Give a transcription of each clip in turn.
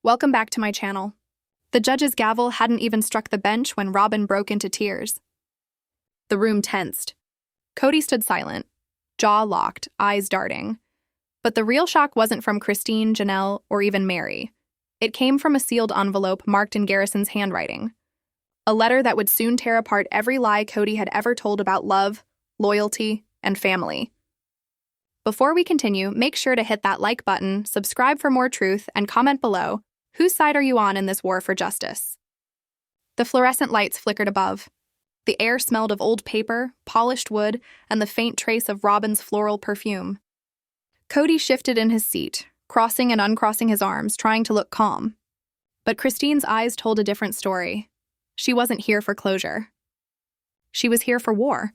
Welcome back to my channel. The judge's gavel hadn't even struck the bench when Robyn broke into tears. The room tensed. Kody stood silent, jaw locked, eyes darting. But the real shock wasn't from Christine, Janelle, or even Mary. It came from a sealed envelope marked in Garrison's handwriting. A letter that would soon tear apart every lie Kody had ever told about love, loyalty, and family. Before we continue, make sure to hit that like button, subscribe for more truth, and comment below, whose side are you on in this war for justice? The fluorescent lights flickered above. The air smelled of old paper, polished wood, and the faint trace of Robyn's floral perfume. Kody shifted in his seat, crossing and uncrossing his arms, trying to look calm. But Christine's eyes told a different story. She wasn't here for closure. She was here for war.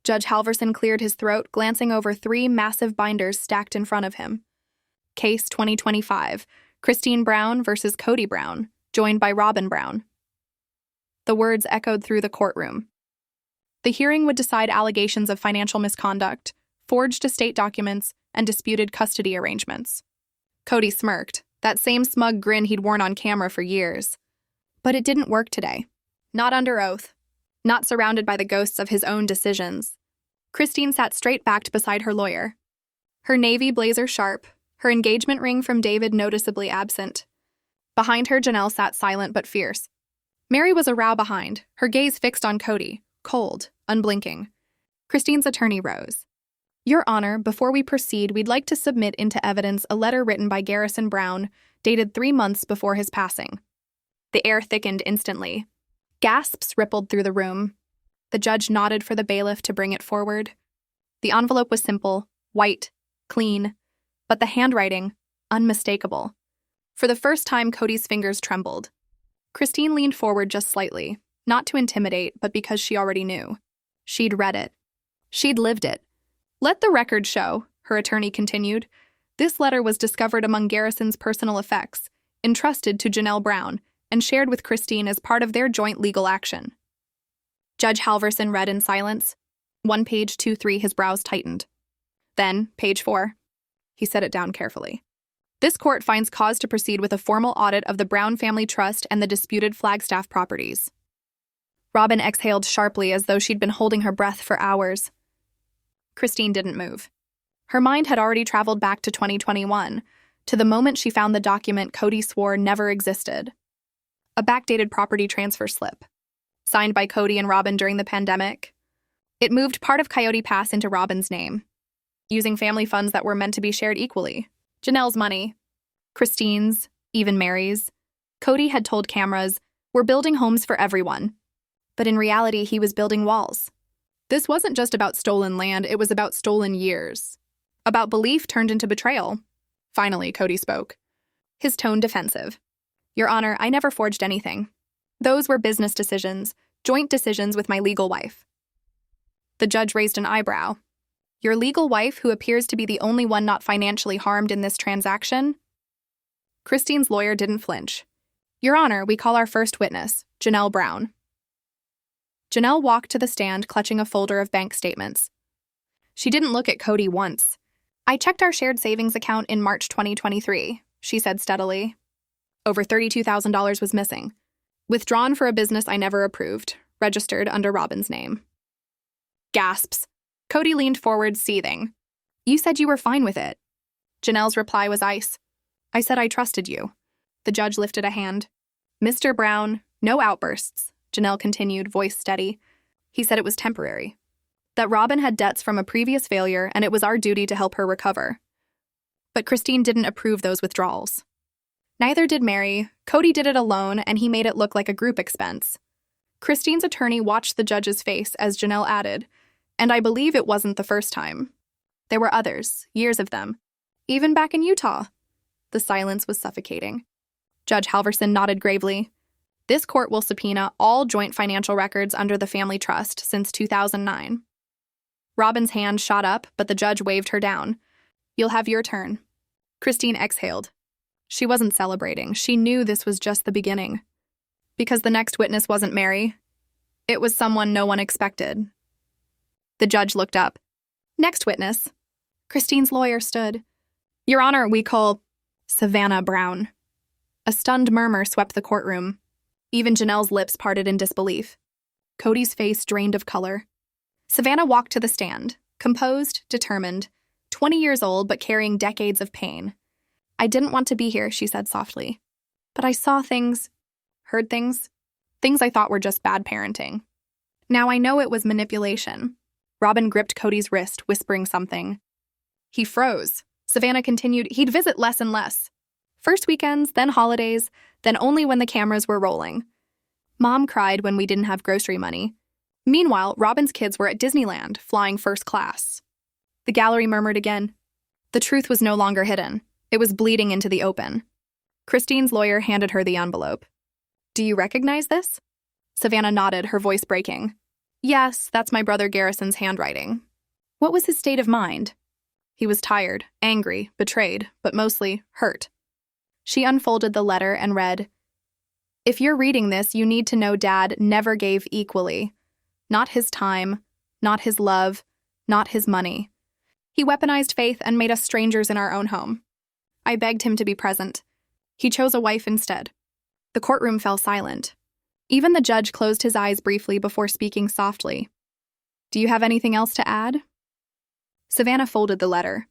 Judge Halverson cleared his throat, glancing over 3 massive binders stacked in front of him. Case 2025, Christine Brown versus Kody Brown, joined by Robyn Brown. The words echoed through the courtroom. The hearing would decide allegations of financial misconduct, forged estate documents, and disputed custody arrangements. Kody smirked, that same smug grin he'd worn on camera for years. But it didn't work today. Not under oath. Not surrounded by the ghosts of his own decisions. Christine sat straight-backed beside her lawyer. Her navy blazer sharp, her engagement ring from David noticeably absent. Behind her, Janelle sat silent but fierce. Mary was a row behind, her gaze fixed on Kody, cold, unblinking. Christine's attorney rose. Your Honor, before we proceed, we'd like to submit into evidence a letter written by Garrison Brown, dated 3 months before his passing. The air thickened instantly. Gasps rippled through the room. The judge nodded for the bailiff to bring it forward. The envelope was simple, white, clean, but the handwriting, unmistakable. For the first time, Kody's fingers trembled. Christine leaned forward just slightly, not to intimidate, but because she already knew. She'd read it. She'd lived it. Let the record show, her attorney continued. This letter was discovered among Garrison's personal effects, entrusted to Janelle Brown, and shared with Christine as part of their joint legal action. Judge Halverson read in silence. 1 page 2-3, his brows tightened. Then, page 4. He set it down carefully. This court finds cause to proceed with a formal audit of the Brown family trust and the disputed Flagstaff properties. Robyn exhaled sharply as though she'd been holding her breath for hours. Christine didn't move. Her mind had already traveled back to 2021, to the moment she found the document Kody swore never existed. A backdated property transfer slip, signed by Kody and Robyn during the pandemic. It moved part of Coyote Pass into Robyn's name, using family funds that were meant to be shared equally. Janelle's money, Christine's, even Mary's. Kody had told cameras, "We're building homes for everyone." But in reality, he was building walls. This wasn't just about stolen land, it was about stolen years. About belief turned into betrayal. Finally, Kody spoke. His tone defensive. Your Honor, I never forged anything. Those were business decisions, joint decisions with my legal wife. The judge raised an eyebrow. Your legal wife, who appears to be the only one not financially harmed in this transaction? Christine's lawyer didn't flinch. Your Honor, we call our first witness, Janelle Brown. Janelle walked to the stand, clutching a folder of bank statements. She didn't look at Kody once. I checked our shared savings account in March 2023, she said steadily. Over $32,000 was missing. Withdrawn for a business I never approved, registered under Robyn's name. Gasps. Kody leaned forward, seething. You said you were fine with it. Janelle's reply was ice. I said I trusted you. The judge lifted a hand. Mr. Brown, no outbursts, Janelle continued, voice steady. He said it was temporary. That Robyn had debts from a previous failure and it was our duty to help her recover. But Christine didn't approve those withdrawals. Neither did Mary. Kody did it alone, and he made it look like a group expense. Christine's attorney watched the judge's face as Janelle added, and I believe it wasn't the first time. There were others, years of them. Even back in Utah. The silence was suffocating. Judge Halverson nodded gravely. This court will subpoena all joint financial records under the family trust since 2009. Robyn's hand shot up, but the judge waved her down. You'll have your turn. Christine exhaled. She wasn't celebrating. She knew this was just the beginning. Because the next witness wasn't Mary. It was someone no one expected. The judge looked up. Next witness. Christine's lawyer stood. Your Honor, we call Savannah Brown. A stunned murmur swept the courtroom. Even Janelle's lips parted in disbelief. Kody's face drained of color. Savannah walked to the stand, composed, determined, 20 years old but carrying decades of pain. "I didn't want to be here," she said softly. "But I saw things, heard things I thought were just bad parenting. Now I know it was manipulation." Robyn gripped Kody's wrist, whispering something. He froze. Savannah continued, "He'd visit less and less. First weekends, then holidays, then only when the cameras were rolling. Mom cried when we didn't have grocery money. Meanwhile, Robyn's kids were at Disneyland, flying first class." The gallery murmured again. The truth was no longer hidden. It was bleeding into the open. Christine's lawyer handed her the envelope. "Do you recognize this?" Savannah nodded, her voice breaking. "Yes, that's my brother Garrison's handwriting." "What was his state of mind?" "He was tired, angry, betrayed, but mostly hurt." She unfolded the letter and read, "If you're reading this, you need to know Dad never gave equally. Not his time, not his love, not his money. He weaponized faith and made us strangers in our own home. I begged him to be present. He chose a wife instead." The courtroom fell silent. Even the judge closed his eyes briefly before speaking softly. "Do you have anything else to add?" Savannah folded the letter.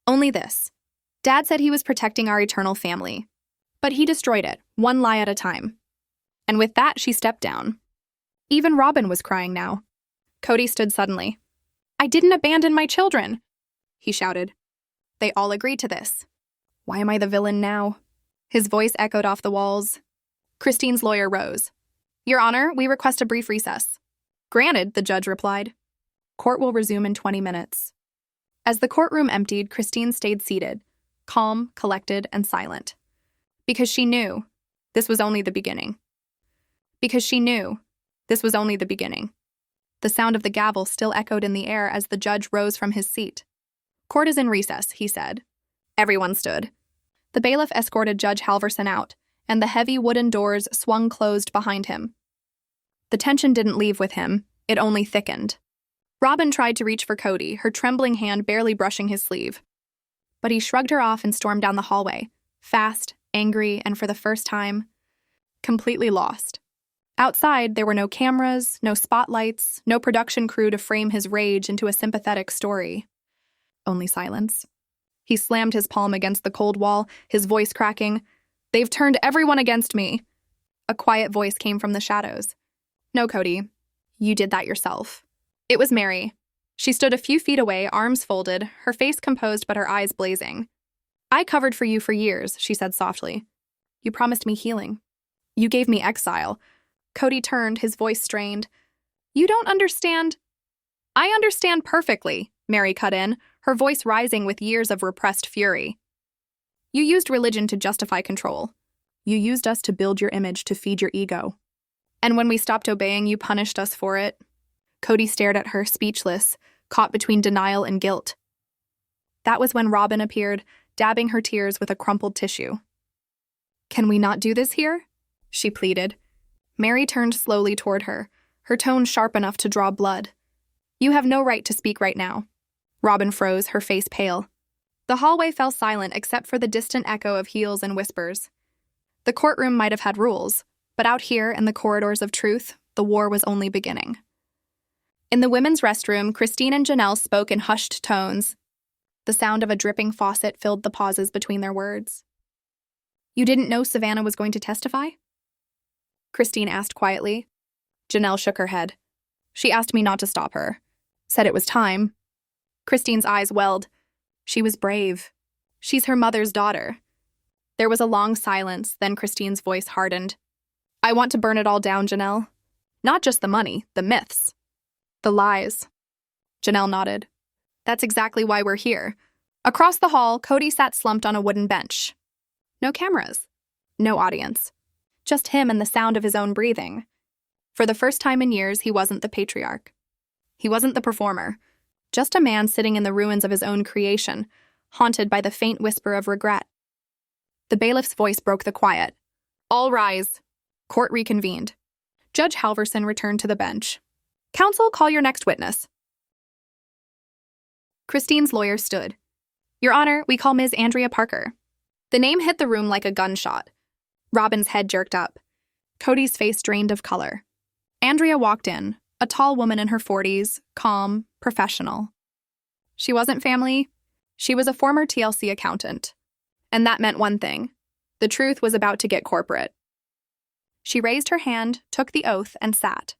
"Only this. Dad said he was protecting our eternal family. But he destroyed it, one lie at a time." And with that, she stepped down. Even Robyn was crying now. Kody stood suddenly. "I didn't abandon my children," he shouted. "They all agreed to this. Why am I the villain now?" His voice echoed off the walls. Christine's lawyer rose. "Your Honor, we request a brief recess." "Granted," the judge replied. "Court will resume in 20 minutes. As the courtroom emptied, Christine stayed seated, calm, collected, and silent. Because she knew this was only the beginning. Because she knew this was only the beginning. The sound of the gavel still echoed in the air as the judge rose from his seat. "Court is in recess," he said. Everyone stood. The bailiff escorted Judge Halverson out, and the heavy wooden doors swung closed behind him. The tension didn't leave with him, it only thickened. Robyn tried to reach for Kody, her trembling hand barely brushing his sleeve. But he shrugged her off and stormed down the hallway, fast, angry, and for the first time, completely lost. Outside, there were no cameras, no spotlights, no production crew to frame his rage into a sympathetic story. Only silence. He slammed his palm against the cold wall, his voice cracking. "They've turned everyone against me." A quiet voice came from the shadows. "No, Kody. You did that yourself." It was Mary. She stood a few feet away, arms folded, her face composed but her eyes blazing. "I covered for you for years," she said softly. "You promised me healing. You gave me exile." Kody turned, his voice strained. "You don't understand." "I understand perfectly," Mary cut in, her voice rising with years of repressed fury. "You used religion to justify control. You used us to build your image, to feed your ego. And when we stopped obeying, you punished us for it." Kody stared at her, speechless, caught between denial and guilt. That was when Robyn appeared, dabbing her tears with a crumpled tissue. "Can we not do this here?" she pleaded. Mary turned slowly toward her, her tone sharp enough to draw blood. "You have no right to speak right now." Robyn froze, her face pale. The hallway fell silent except for the distant echo of heels and whispers. The courtroom might have had rules, but out here in the corridors of truth, the war was only beginning. In the women's restroom, Christine and Janelle spoke in hushed tones. The sound of a dripping faucet filled the pauses between their words. "You didn't know Savannah was going to testify?" Christine asked quietly. Janelle shook her head. "She asked me not to stop her. Said it was time." Christine's eyes welled. She was brave. She's her mother's daughter. There was a long silence, then Christine's voice hardened. "I want to burn it all down, Janelle. Not just the money, the myths. The lies." Janelle nodded. "That's exactly why we're here." Across the hall, Kody sat slumped on a wooden bench. No cameras. No audience. Just him and the sound of his own breathing. For the first time in years, he wasn't the patriarch. He wasn't the performer. Just a man sitting in the ruins of his own creation, haunted by the faint whisper of regret. The bailiff's voice broke the quiet. "All rise." Court reconvened. Judge Halverson returned to the bench. "Counsel, call your next witness." Christine's lawyer stood. "Your Honor, we call Ms. Andrea Parker." The name hit the room like a gunshot. Robyn's head jerked up. Kody's face drained of color. Andrea walked in, a tall woman in her 40s, calm, professional. She wasn't family. She was a former TLC accountant. And that meant one thing. The truth was about to get corporate. She raised her hand, took the oath, and sat.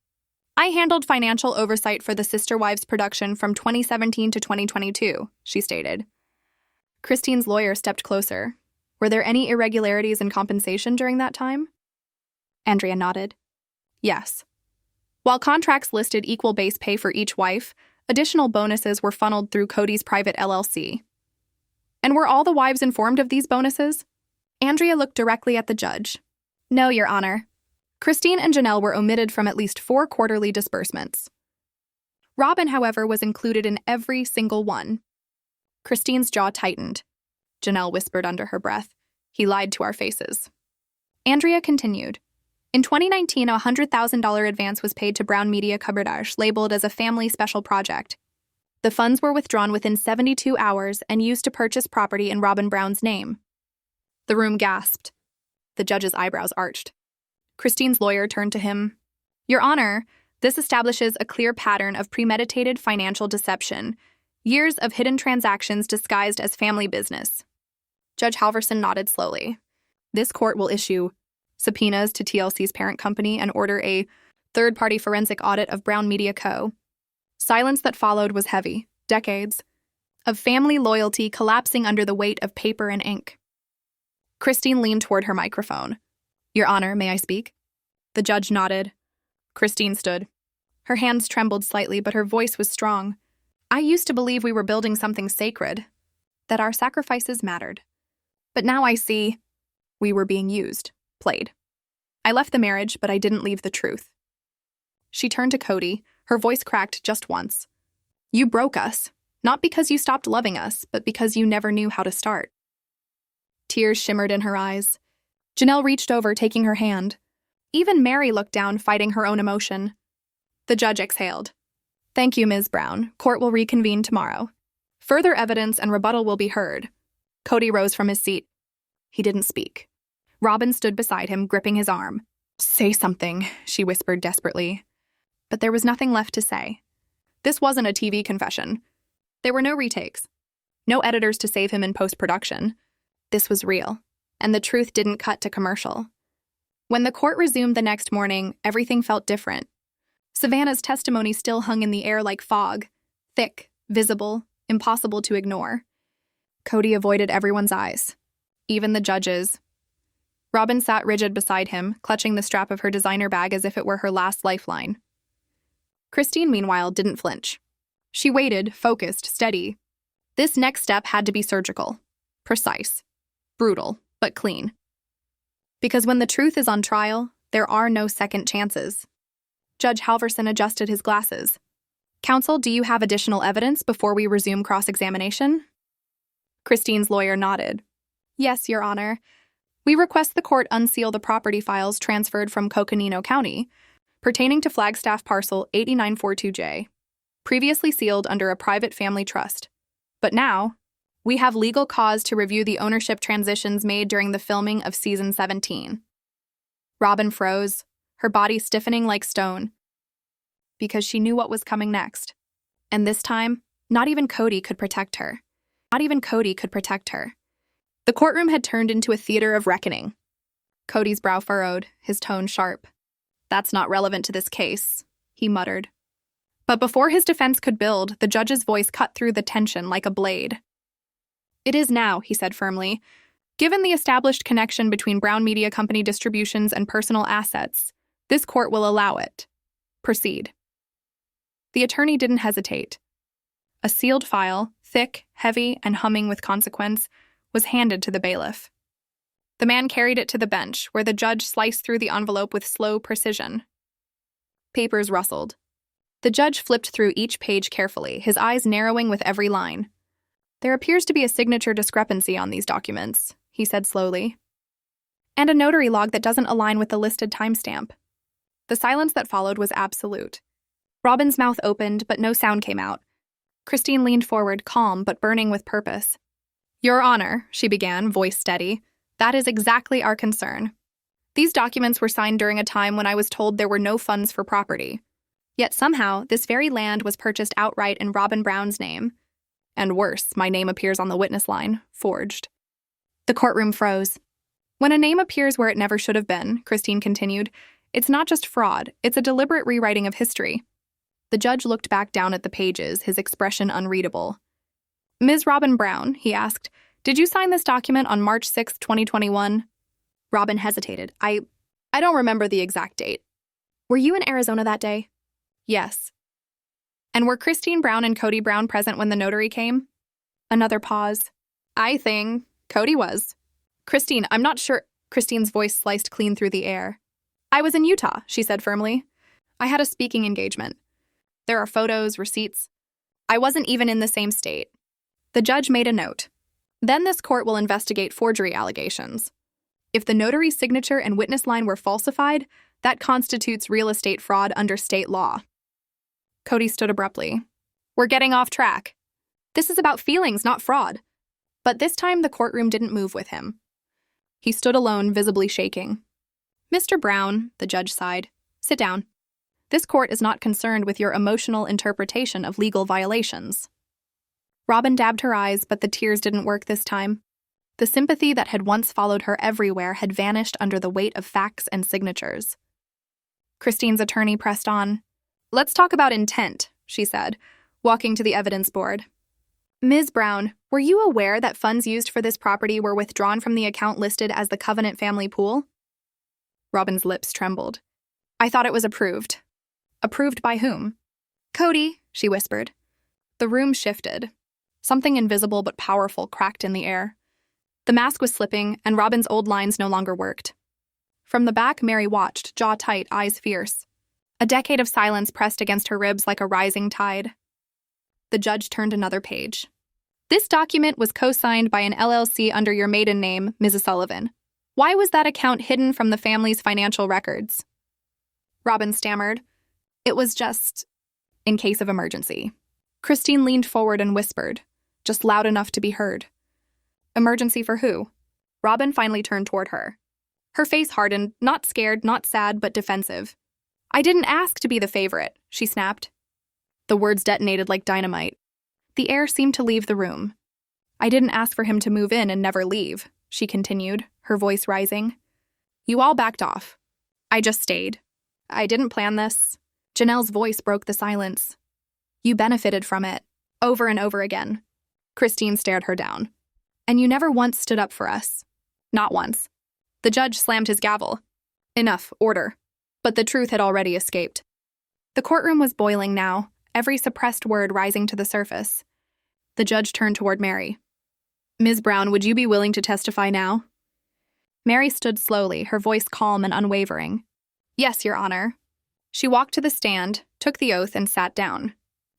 I handled financial oversight for the SisterWives production from 2017 to 2022, she stated. Christine's lawyer stepped closer. Were there any irregularities in compensation during that time? Andrea nodded. Yes. While contracts listed equal base pay for each wife, additional bonuses were funneled through Kody's private LLC. And were all the wives informed of these bonuses? Andrea looked directly at the judge. No, Your Honor. Christine and Janelle were omitted from at least 4 quarterly disbursements. Robyn, however, was included in every single one. Christine's jaw tightened. Janelle whispered under her breath, "He lied to our faces." Andrea continued. In 2019, a $100,000 advance was paid to Brown Media Coverage, labeled as a family special project. The funds were withdrawn within 72 hours and used to purchase property in Robyn Brown's name. The room gasped. The judge's eyebrows arched. Christine's lawyer turned to him. Your Honor, this establishes a clear pattern of premeditated financial deception, years of hidden transactions disguised as family business. Judge Halverson nodded slowly. This court will issue subpoenas to TLC's parent company and order a third-party forensic audit of Brown Media Co. Silence that followed was heavy, decades of family loyalty collapsing under the weight of paper and ink. Christine leaned toward her microphone. Your Honor, may I speak? The judge nodded. Christine stood. Her hands trembled slightly, but her voice was strong. I used to believe we were building something sacred, that our sacrifices mattered. But now I see we were being used, played. I left the marriage, but I didn't leave the truth. She turned to Kody, her voice cracked just once. You broke us, not because you stopped loving us, but because you never knew how to start. Tears shimmered in her eyes. Janelle reached over, taking her hand. Even Mary looked down, fighting her own emotion. The judge exhaled. Thank you, Ms. Brown. Court will reconvene tomorrow. Further evidence and rebuttal will be heard. Kody rose from his seat. He didn't speak. Robyn stood beside him, gripping his arm. Say something, she whispered desperately. But there was nothing left to say. This wasn't a TV confession. There were no retakes. No editors to save him in post-production. This was real, and the truth didn't cut to commercial. When the court resumed the next morning, everything felt different. Savannah's testimony still hung in the air like fog, thick, visible, impossible to ignore. Kody avoided everyone's eyes, even the judge's. Robyn sat rigid beside him, clutching the strap of her designer bag as if it were her last lifeline. Christine, meanwhile, didn't flinch. She waited, focused, steady. This next step had to be surgical, precise, brutal, but clean. Because when the truth is on trial, there are no second chances. Judge Halverson adjusted his glasses. Counsel, do you have additional evidence before we resume cross-examination? Christine's lawyer nodded. Yes, Your Honor. We request the court unseal the property files transferred from Coconino County pertaining to Flagstaff Parcel 8942J, previously sealed under a private family trust. But now, we have legal cause to review the ownership transitions made during the filming of Season 17. Robyn froze, her body stiffening like stone, because she knew what was coming next. And this time, not even Kody could protect her. Not even Kody could protect her. The courtroom had turned into a theater of reckoning. Kody's brow furrowed, his tone sharp. That's not relevant to this case, he muttered. But before his defense could build, the judge's voice cut through the tension like a blade. It is now, he said firmly. Given the established connection between Brown Media Company distributions and personal assets, this court will allow it. Proceed. The attorney didn't hesitate. A sealed file, thick, heavy, and humming with consequence, was handed to the bailiff. The man carried it to the bench, where the judge sliced through the envelope with slow precision. Papers rustled. The judge flipped through each page carefully, his eyes narrowing with every line. There appears to be a signature discrepancy on these documents, he said slowly. And a notary log that doesn't align with the listed timestamp. The silence that followed was absolute. Robyn's mouth opened, but no sound came out. Christine leaned forward, calm but burning with purpose. Your Honor, she began, voice steady, that is exactly our concern. These documents were signed during a time when I was told there were no funds for property. Yet somehow, this very land was purchased outright in Robyn Brown's name. And worse, my name appears on the witness line, forged. The courtroom froze. When a name appears where it never should have been, Christine continued, it's not just fraud, it's a deliberate rewriting of history. The judge looked back down at the pages, his expression unreadable. Ms. Robyn Brown, he asked, did you sign this document on March 6, 2021? Robyn hesitated. I don't remember the exact date. Were you in Arizona that day? Yes. And were Christine Brown and Kody Brown present when the notary came? Another pause. I think Kody was. Christine, I'm not sure. Christine's voice sliced clean through the air. I was in Utah, she said firmly. I had a speaking engagement. There are photos, receipts. I wasn't even in the same state. The judge made a note. Then this court will investigate forgery allegations. If the notary's signature and witness line were falsified, that constitutes real estate fraud under state law. Kody stood abruptly. We're getting off track. This is about feelings, not fraud. But this time the courtroom didn't move with him. He stood alone, visibly shaking. Mr. Brown, the judge sighed, sit down. This court is not concerned with your emotional interpretation of legal violations. Robyn dabbed her eyes, but the tears didn't work this time. The sympathy that had once followed her everywhere had vanished under the weight of facts and signatures. Christine's attorney pressed on. Let's talk about intent, she said, walking to the evidence board. Ms. Brown, were you aware that funds used for this property were withdrawn from the account listed as the Covenant family pool? Robyn's lips trembled. I thought it was approved. Approved by whom? Kody, she whispered. The room shifted. Something invisible but powerful cracked in the air. The mask was slipping, and Robyn's old lines no longer worked. From the back, Mary watched, jaw tight, eyes fierce. A decade of silence pressed against her ribs like a rising tide. The judge turned another page. This document was co-signed by an LLC under your maiden name, Mrs. Sullivan. Why was that account hidden from the family's financial records? Robyn stammered. It was just in case of emergency. Christine leaned forward and whispered, just loud enough to be heard. Emergency for who? Robyn finally turned toward her. Her face hardened, not scared, not sad, but defensive. I didn't ask to be the favorite, she snapped. The words detonated like dynamite. The air seemed to leave the room. I didn't ask for him to move in and never leave, she continued, her voice rising. You all backed off. I just stayed. I didn't plan this. Janelle's voice broke the silence. You benefited from it, over and over again. Christine stared her down. And you never once stood up for us. Not once. The judge slammed his gavel. Enough, order. But the truth had already escaped. The courtroom was boiling now, every suppressed word rising to the surface. The judge turned toward Mary. Ms. Brown, would you be willing to testify now? Mary stood slowly, her voice calm and unwavering. Yes, Your Honor. She walked to the stand, took the oath, and sat down.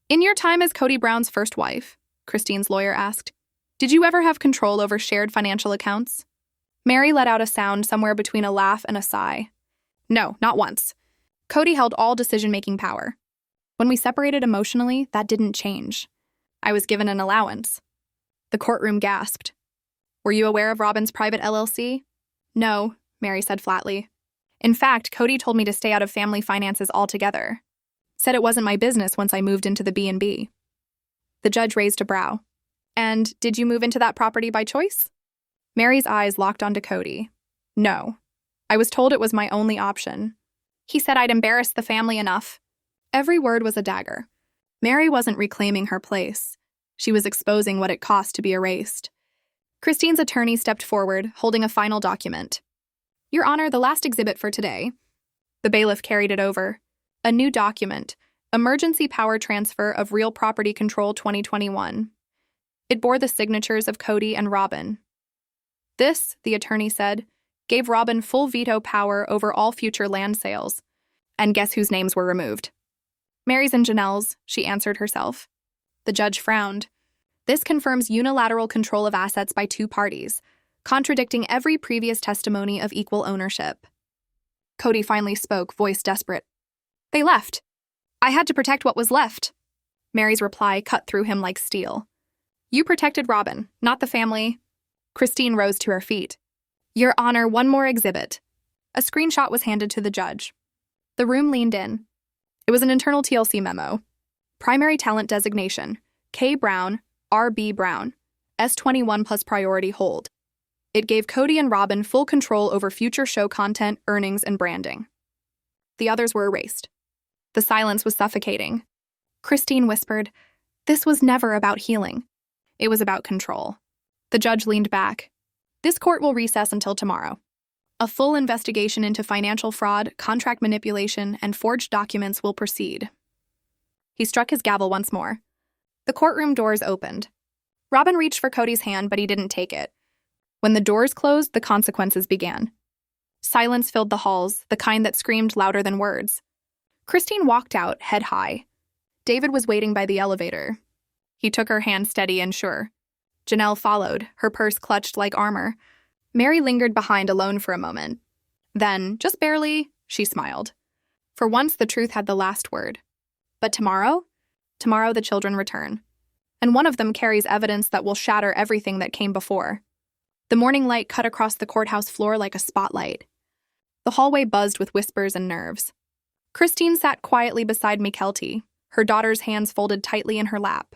In your time as Kody Brown's first wife, Christine's lawyer asked, did you ever have control over shared financial accounts? Mary let out a sound somewhere between a laugh and a sigh. No, not once. Kody held all decision-making power. When we separated emotionally, that didn't change. I was given an allowance. The courtroom gasped. Were you aware of Robyn's private LLC? No, Mary said flatly. In fact, Kody told me to stay out of family finances altogether. Said it wasn't my business once I moved into the B&B. The judge raised a brow. And did you move into that property by choice? Mary's eyes locked onto Kody. No. I was told it was my only option. He said I'd embarrassed the family enough. Every word was a dagger. Mary wasn't reclaiming her place. She was exposing what it cost to be erased. Christine's attorney stepped forward, holding a final document. Your Honor, the last exhibit for today. The bailiff carried it over. A new document, Emergency Power Transfer of Real Property Control 2021. It bore the signatures of Kody and Robyn. This, the attorney said, gave Robyn full veto power over all future land sales. And guess whose names were removed? Mary's and Janelle's, she answered herself. The judge frowned. This confirms unilateral control of assets by two parties, contradicting every previous testimony of equal ownership. Kody finally spoke, voice desperate. They left. I had to protect what was left. Mary's reply cut through him like steel. You protected Robyn, not the family. Christine rose to her feet. Your Honor, one more exhibit. A screenshot was handed to the judge. The room leaned in. It was an internal TLC memo. Primary talent designation, K. Brown, R.B. Brown, S21 plus priority hold. It gave Kody and Robyn full control over future show content, earnings, and branding. The others were erased. The silence was suffocating. Christine whispered, "This was never about healing. It was about control." The judge leaned back. "This court will recess until tomorrow. A full investigation into financial fraud, contract manipulation, and forged documents will proceed." He struck his gavel once more. The courtroom doors opened. Robyn reached for Kody's hand, but he didn't take it. When the doors closed, the consequences began. Silence filled the halls, the kind that screamed louder than words. Christine walked out, head high. David was waiting by the elevator. He took her hand steady and sure. Janelle followed, her purse clutched like armor. Mary lingered behind alone for a moment. Then, just barely, she smiled. For once, the truth had the last word. But tomorrow? Tomorrow the children return. And one of them carries evidence that will shatter everything that came before. The morning light cut across the courthouse floor like a spotlight. The hallway buzzed with whispers and nerves. Christine sat quietly beside Mykelti, her daughter's hands folded tightly in her lap.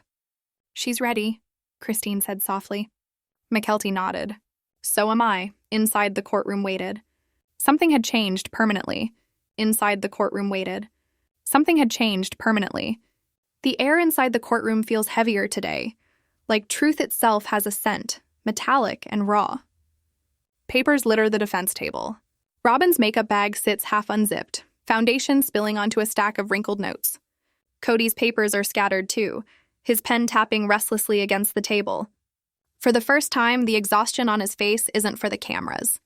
"She's ready," Christine said softly. Mykelti nodded. "So am I." Inside the courtroom waited. Something had changed permanently. Inside the courtroom waited. Something had changed permanently. The air inside the courtroom feels heavier today, like truth itself has a scent, metallic and raw. Papers litter the defense table. Robyn's makeup bag sits half unzipped, foundation spilling onto a stack of wrinkled notes. Kody's papers are scattered too, his pen tapping restlessly against the table. For the first time, the exhaustion on his face isn't for the cameras.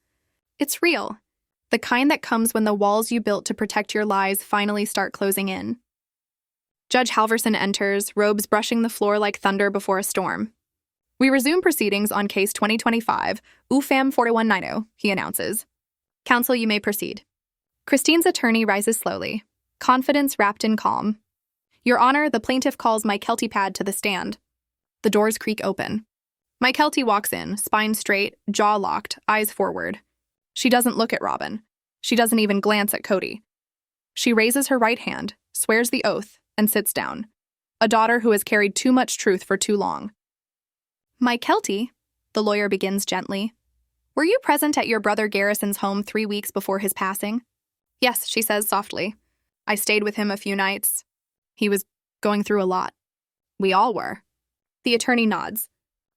It's real, the kind that comes when the walls you built to protect your lies finally start closing in. Judge Halverson enters, robes brushing the floor like thunder before a storm. "We resume proceedings on case 2025, UFAM 4190, he announces. "Counsel, you may proceed." Christine's attorney rises slowly, confidence wrapped in calm. "Your Honor, the plaintiff calls Mykelti Pad to the stand." The doors creak open. Mykelti walks in, spine straight, jaw locked, eyes forward. She doesn't look at Robyn. She doesn't even glance at Kody. She raises her right hand, swears the oath, and sits down. A daughter who has carried too much truth for too long. "Mykelti," the lawyer begins gently, "were you present at your brother Garrison's home 3 weeks before his passing?" "Yes," she says softly. "I stayed with him a few nights. He was going through a lot. We all were." The attorney nods.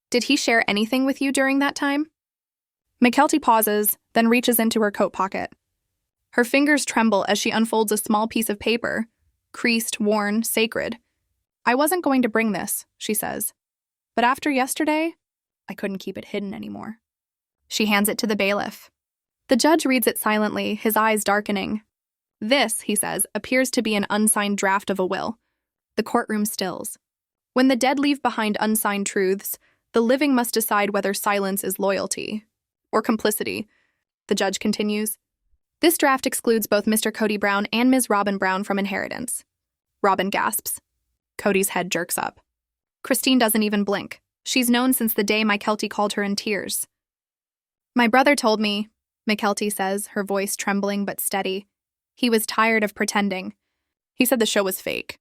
"Did he share anything with you during that time?" Mykelti pauses, then reaches into her coat pocket. Her fingers tremble as she unfolds a small piece of paper, creased, worn, sacred. "I wasn't going to bring this," she says. "But after yesterday, I couldn't keep it hidden anymore." She hands it to the bailiff. The judge reads it silently, his eyes darkening. "This," he says, "appears to be an unsigned draft of a will." The courtroom stills. When the dead leave behind unsigned truths, the living must decide whether silence is loyalty or complicity. The judge continues. "This draft excludes both Mr. Kody Brown and Ms. Robyn Brown from inheritance." Robyn gasps. Kody's head jerks up. Christine doesn't even blink. She's known since the day Mykelti called her in tears. "My brother told me," Mykelti says, her voice trembling but steady. "He was tired of pretending. He said the show was fake.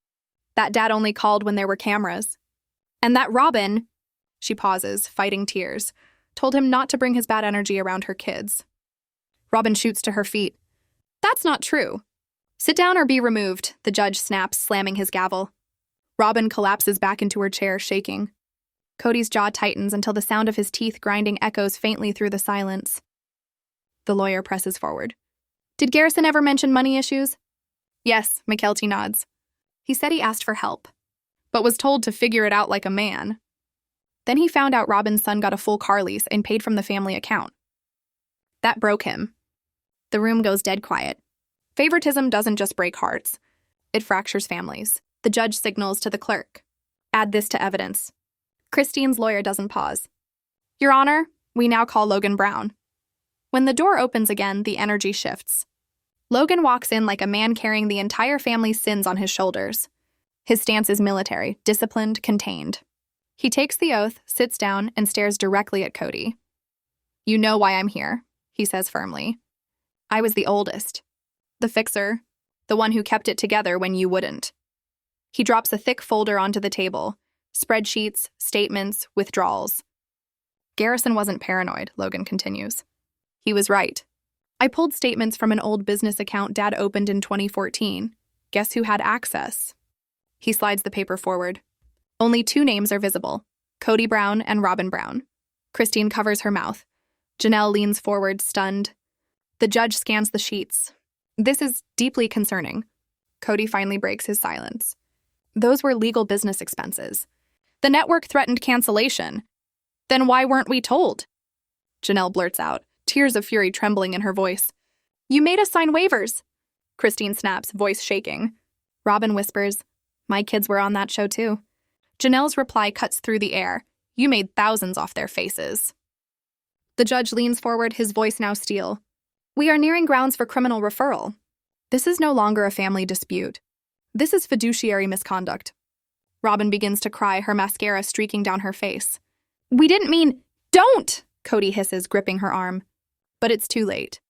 That Dad only called when there were cameras. And that Robyn," she pauses, fighting tears, "told him not to bring his bad energy around her kids." Robyn shoots to her feet. "That's not true." "Sit down or be removed," the judge snaps, slamming his gavel. Robyn collapses back into her chair, shaking. Kody's jaw tightens until the sound of his teeth grinding echoes faintly through the silence. The lawyer presses forward. "Did Garrison ever mention money issues?" "Yes," Mykelti nods. "He said he asked for help, but was told to figure it out like a man. Then he found out Robyn's son got a full car lease and paid from the family account. That broke him." The room goes dead quiet. Favoritism doesn't just break hearts. It fractures families. The judge signals to the clerk. "Add this to evidence." Christine's lawyer doesn't pause. "Your Honor, we now call Logan Brown." When the door opens again, the energy shifts. Logan walks in like a man carrying the entire family's sins on his shoulders. His stance is military, disciplined, contained. He takes the oath, sits down, and stares directly at Kody. "You know why I'm here," he says firmly. I was the oldest. The fixer. The one who kept it together when you wouldn't. He drops a thick folder onto the table. Spreadsheets, statements, withdrawals. Garrison wasn't paranoid, Logan continues. He was right. I pulled statements from an old business account Dad opened in 2014. Guess who had access? He slides the paper forward. Only 2 names are visible, Kody Brown and Robyn Brown. Christine covers her mouth. Janelle leans forward, stunned. The judge scans the sheets. This is deeply concerning. Kody finally breaks his silence. Those were legal business expenses. The network threatened cancellation. Then why weren't we told? Janelle blurts out, tears of fury trembling in her voice. You made us sign waivers. Christine snaps, voice shaking. Robyn whispers, my kids were on that show too. Janelle's reply cuts through the air. You made thousands off their faces. The judge leans forward, his voice now steel. We are nearing grounds for criminal referral. This is no longer a family dispute. This is fiduciary misconduct. Robyn begins to cry, her mascara streaking down her face. We didn't mean— Don't! Kody hisses, gripping her arm. But it's too late.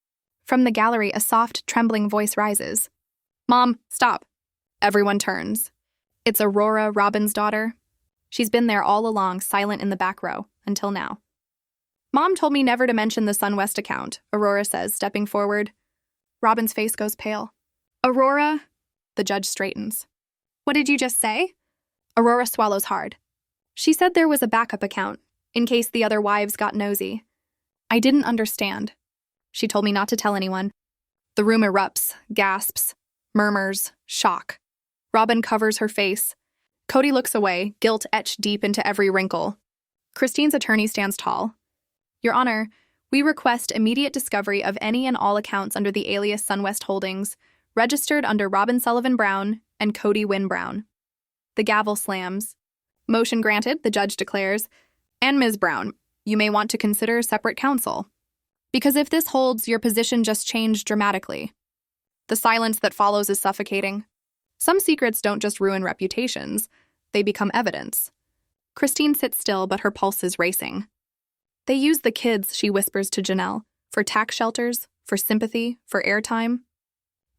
From the gallery, a soft, trembling voice rises. Mom, stop. Everyone turns. It's Aurora, Robyn's daughter. She's been there all along, silent in the back row, until now. Mom told me never to mention the SunWest account, Aurora says, stepping forward. Robyn's face goes pale. Aurora? The judge straightens. What did you just say? Aurora swallows hard. She said there was a backup account, in case the other wives got nosy. I didn't understand. She told me not to tell anyone. The room erupts, gasps, murmurs, shock. Robyn covers her face. Kody looks away, guilt etched deep into every wrinkle. Christine's attorney stands tall. Your Honor, we request immediate discovery of any and all accounts under the alias SunWest Holdings, registered under Robyn Sullivan Brown and Kody Wynn Brown. The gavel slams. Motion granted, the judge declares. And Ms. Brown, you may want to consider separate counsel. Because if this holds, your position just changed dramatically. The silence that follows is suffocating. Some secrets don't just ruin reputations, they become evidence. Christine sits still, but her pulse is racing. They use the kids, she whispers to Janelle, for tax shelters, for sympathy, for airtime.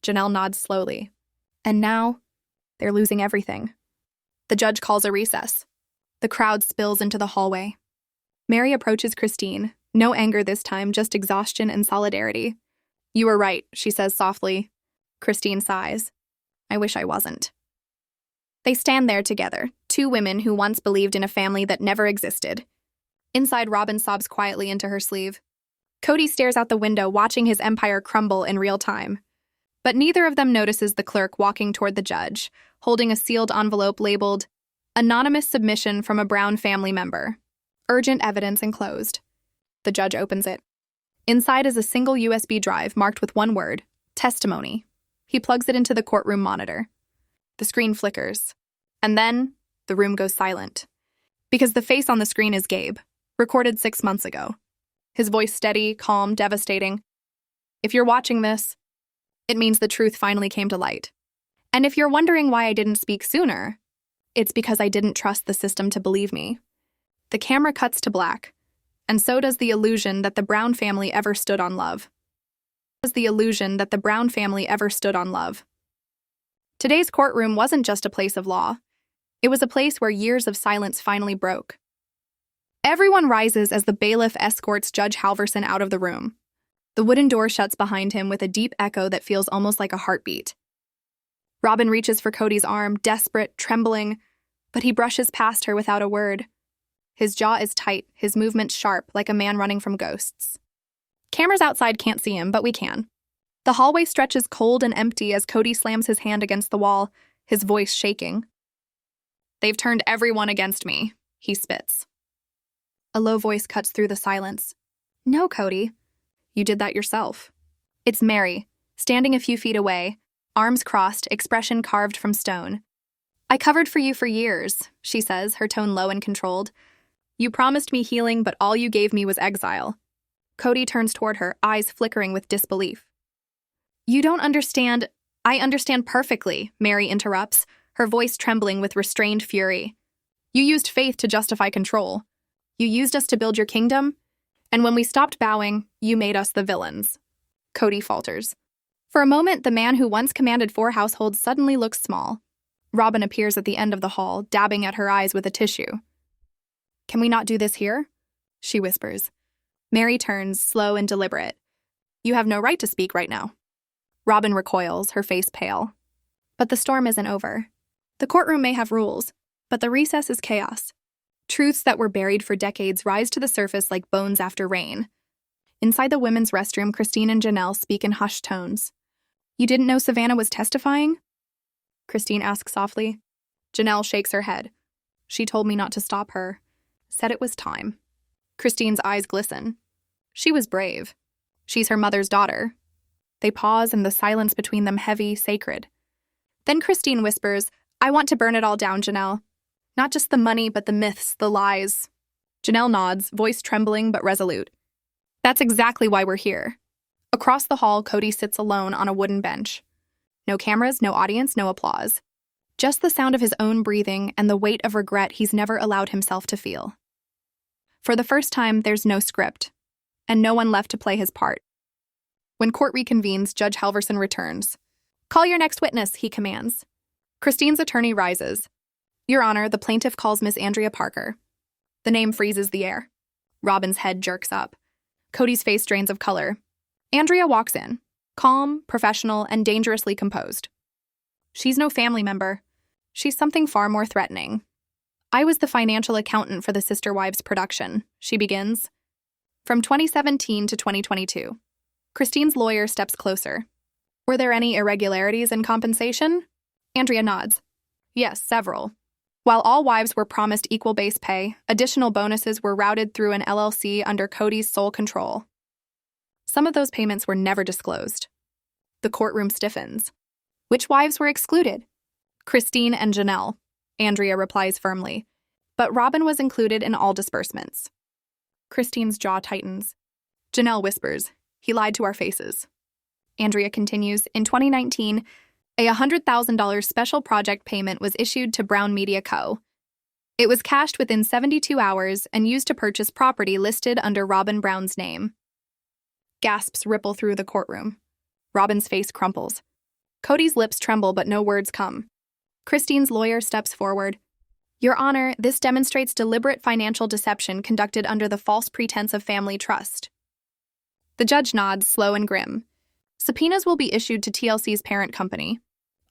Janelle nods slowly. And now, they're losing everything. The judge calls a recess. The crowd spills into the hallway. Mary approaches Christine. No anger this time, just exhaustion and solidarity. You were right, she says softly. Christine sighs. I wish I wasn't. They stand there together, 2 women who once believed in a family that never existed. Inside, Robyn sobs quietly into her sleeve. Kody stares out the window, watching his empire crumble in real time. But neither of them notices the clerk walking toward the judge, holding a sealed envelope labeled, Anonymous Submission from a Brown Family Member. Urgent evidence enclosed. The judge opens it. Inside is a single USB drive marked with one word, testimony. He plugs it into the courtroom monitor. The screen flickers. And then, the room goes silent. Because the face on the screen is Gabe, recorded 6 months ago. His voice steady, calm, devastating. If you're watching this, it means the truth finally came to light. And if you're wondering why I didn't speak sooner, it's because I didn't trust the system to believe me. The camera cuts to black, and so does the illusion that the Brown family ever stood on love. Today's courtroom wasn't just a place of law. It was a place where years of silence finally broke. Everyone rises as the bailiff escorts Judge Halverson out of the room. The wooden door shuts behind him with a deep echo that feels almost like a heartbeat. Robyn reaches for Kody's arm, desperate, trembling, but he brushes past her without a word. His jaw is tight, his movements sharp, like a man running from ghosts. Cameras outside can't see him, but we can. The hallway stretches cold and empty as Kody slams his hand against the wall, his voice shaking. They've turned everyone against me, he spits. A low voice cuts through the silence. No, Kody. You did that yourself. It's Mary, standing a few feet away, arms crossed, expression carved from stone. I covered for you for years, she says, her tone low and controlled. You promised me healing, but all you gave me was exile. Kody turns toward her, eyes flickering with disbelief. You don't understand. I understand perfectly, Mary interrupts, her voice trembling with restrained fury. You used faith to justify control. You used us to build your kingdom, and when we stopped bowing, you made us the villains. Kody falters. For a moment, the man who once commanded 4 households suddenly looks small. Robyn appears at the end of the hall, dabbing at her eyes with a tissue. "Can we not do this here?" she whispers. Mary turns, slow and deliberate. "You have no right to speak right now." Robyn recoils, her face pale. But the storm isn't over. The courtroom may have rules, but the recess is chaos. Truths that were buried for decades rise to the surface like bones after rain. Inside the women's restroom, Christine and Janelle speak in hushed tones. "You didn't know Savannah was testifying?" Christine asks softly. Janelle shakes her head. "She told me not to stop her. Said it was time." Christine's eyes glisten. She was brave. She's her mother's daughter. They pause, and the silence between them heavy, sacred. Then Christine whispers, "I want to burn it all down, Janelle. Not just the money, but the myths, the lies." Janelle nods, voice trembling but resolute. "That's exactly why we're here." Across the hall, Kody sits alone on a wooden bench. No cameras, no audience, no applause. Just the sound of his own breathing and the weight of regret he's never allowed himself to feel. For the first time, there's no script, and no one left to play his part. When court reconvenes, Judge Halverson returns. "Call your next witness," he commands. Christine's attorney rises. "Your Honor, the plaintiff calls Miss Andrea Parker." The name freezes the air. Robyn's head jerks up. Kody's face drains of color. Andrea walks in, calm, professional, and dangerously composed. She's no family member. She's something far more threatening. "I was the financial accountant for the SisterWives production," she begins. From 2017 to 2022. Christine's lawyer steps closer. "Were there any irregularities in compensation?" Andrea nods. "Yes, several. While all wives were promised equal base pay, additional bonuses were routed through an LLC under Kody's sole control. Some of those payments were never disclosed." The courtroom stiffens. "Which wives were excluded?" "Christine and Janelle," Andrea replies firmly. "But Robyn was included in all disbursements." Christine's jaw tightens. Janelle whispers, "He lied to our faces." Andrea continues, "In 2019, a $100,000 special project payment was issued to Brown Media Co. It was cashed within 72 hours and used to purchase property listed under Robyn Brown's name." Gasps ripple through the courtroom. Robyn's face crumples. Kody's lips tremble, but no words come. Christine's lawyer steps forward. "Your Honor, this demonstrates deliberate financial deception conducted under the false pretense of family trust." The judge nods, slow and grim. "Subpoenas will be issued to TLC's parent company.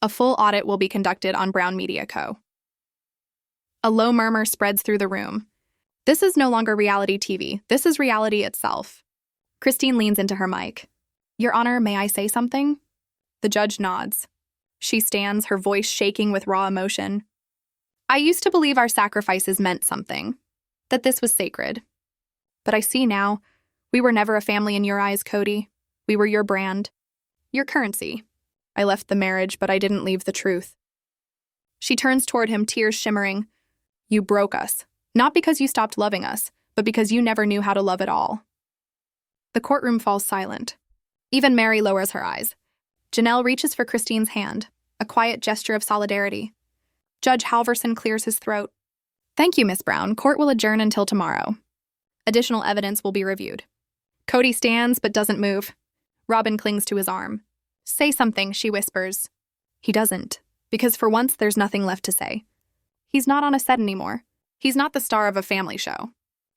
A full audit will be conducted on Brown Media Co." A low murmur spreads through the room. This is no longer reality TV. This is reality itself. Christine leans into her mic. "Your Honor, may I say something?" The judge nods. She stands, her voice shaking with raw emotion. "I used to believe our sacrifices meant something, that this was sacred. But I see now, we were never a family in your eyes, Kody. We were your brand, your currency. I left the marriage, but I didn't leave the truth." She turns toward him, tears shimmering. "You broke us, not because you stopped loving us, but because you never knew how to love at all." The courtroom falls silent. Even Mary lowers her eyes. Janelle reaches for Christine's hand, a quiet gesture of solidarity. Judge Halverson clears his throat. "Thank you, Miss Brown. Court will adjourn until tomorrow. Additional evidence will be reviewed." Kody stands but doesn't move. Robyn clings to his arm. "Say something," she whispers. He doesn't, because for once there's nothing left to say. He's not on a set anymore. He's not the star of a family show.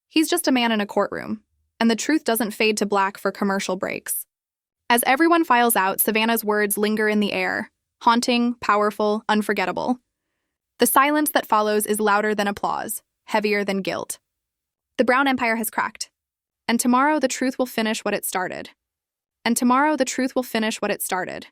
He's just a man in a courtroom, and the truth doesn't fade to black for commercial breaks. As everyone files out, Savannah's words linger in the air, haunting, powerful, unforgettable. The silence that follows is louder than applause, heavier than guilt. The Brown Empire has cracked. And tomorrow the truth will finish what it started. And tomorrow the truth will finish what it started.